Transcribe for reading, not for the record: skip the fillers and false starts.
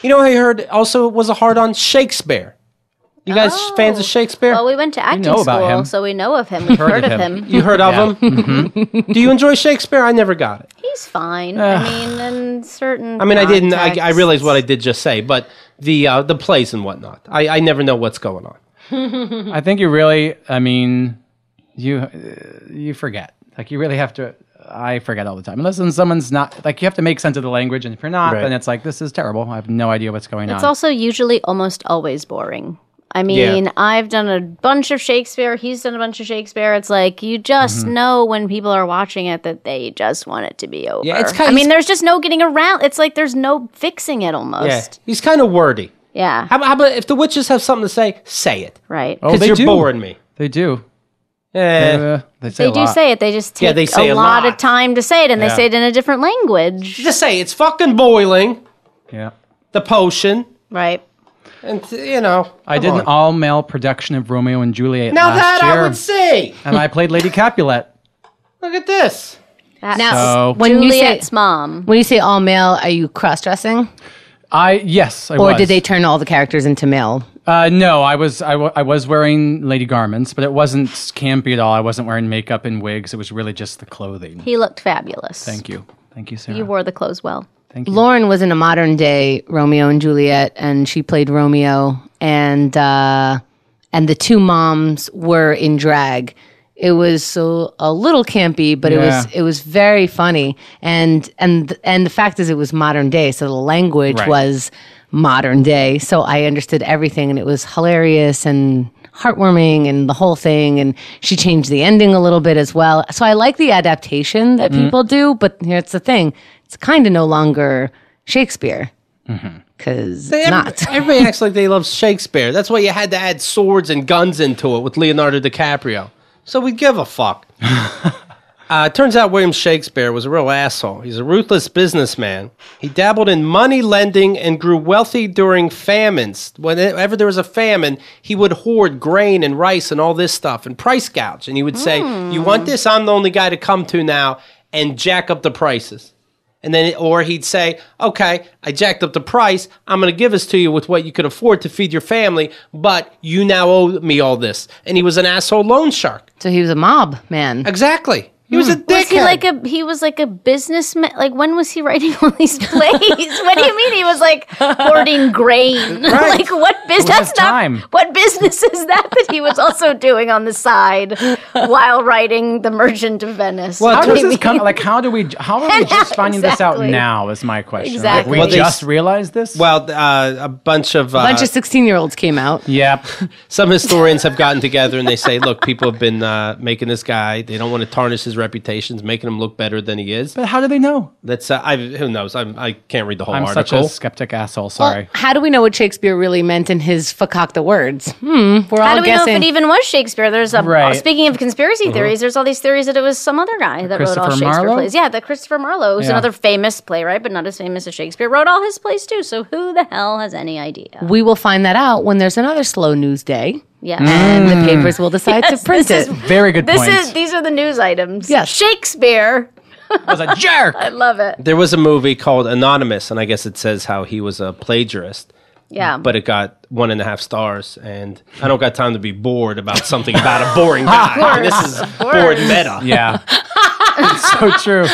You know, I heard also was a hard on Shakespeare. You guys fans of Shakespeare? Well, we went to acting school, so we know of him. We've heard of him. You heard of him? Mm-hmm. Do you enjoy Shakespeare? I never got it. He's fine. I mean, in certain I didn't. I realized what I did just say, but the plays and whatnot. I never know what's going on. I think you really. I mean, you forget. Like you really have to. I forget all the time. Unless someone's not like you have to make sense of the language, and if you're not, then it's like this is terrible. I have no idea what's going on. It's also usually almost always boring. I mean, I've done a bunch of Shakespeare. He's done a bunch of Shakespeare. It's like you just know when people are watching it that they just want it to be over. Yeah, it's there's just no getting around. It's like there's no fixing it almost. Yeah, he's kind of wordy. Yeah. How about if the witches have something to say it. Right. Because you're boring me. They do. Yeah. They say it. They just take a lot of time to say it, and they say it in a different language. Just say it's fucking boiling. Yeah. The potion. Right. And, I did an all-male production of Romeo and Juliet last year. I would see. And I played Lady Capulet. Look at this. Now, when Juliet's mom. When you say all-male, are you cross-dressing? Yes, I was. Or did they turn all the characters into male? No, I was wearing lady garments, but it wasn't campy at all. I wasn't wearing makeup and wigs. It was really just the clothing. He looked fabulous. Thank you, Sarah. You wore the clothes well. Thank you. Lauren was in a modern day Romeo and Juliet, and she played Romeo, and the two moms were in drag. It was a little campy, but it was very funny, and the fact is, it was modern day, so the language was modern day. So I understood everything, and it was hilarious and heartwarming, and the whole thing. And she changed the ending a little bit as well. So I like the adaptation that people do, but here's the thing: it's kind of no longer Shakespeare. Because it's not. Everybody acts like they love Shakespeare. That's why you had to add swords and guns into it with Leonardo DiCaprio. So we give a fuck. It turns out William Shakespeare was a real asshole. He's a ruthless businessman. He dabbled in money lending and grew wealthy during famines. Whenever there was a famine, he would hoard grain and rice and all this stuff and price gouge. And he would say, you want this? I'm the only guy to come to now, and jack up the prices. And then, or he'd say, okay, I jacked up the price. I'm going to give this to you with what you could afford to feed your family, but you now owe me all this. And he was an asshole loan shark. So he was a mob man. Exactly. He was a dickhead. He was like a businessman? Like, when was he writing all these plays? What do you mean he was like hoarding grain? Right. Like, what business? What business is that he was also doing on the side while writing The Merchant of Venice? Well, how are we just finding this out now? Is my question. Exactly. Like, we just realized this. Well, a bunch of 16-year-olds came out. Yep. Some historians have gotten together and they say, look, people have been making this guy. They don't want to tarnish his reputations, making him look better than he is. But how do they know? That's who knows? I can't read the whole article. I'm such a skeptic asshole. Sorry. Well, how do we know what Shakespeare really meant in his fakakta words? We're all guessing. How do we know if it even was Shakespeare? There's speaking of conspiracy theories, there's all these theories that it was some other guy that wrote all Shakespeare plays. Yeah, that Christopher Marlowe, who's another famous playwright, but not as famous as Shakespeare, wrote all his plays too. So who the hell has any idea? We will find that out when there's another slow news day. Yeah. And the papers will decide to print it. Very good point. These are the news items. Yes. Shakespeare was a jerk. I love it. There was a movie called Anonymous, and I guess it says how he was a plagiarist. Yeah. But it got 1.5 stars, and I don't got time to be bored about something about a boring guy. This is bored meta. Yeah. It's so true.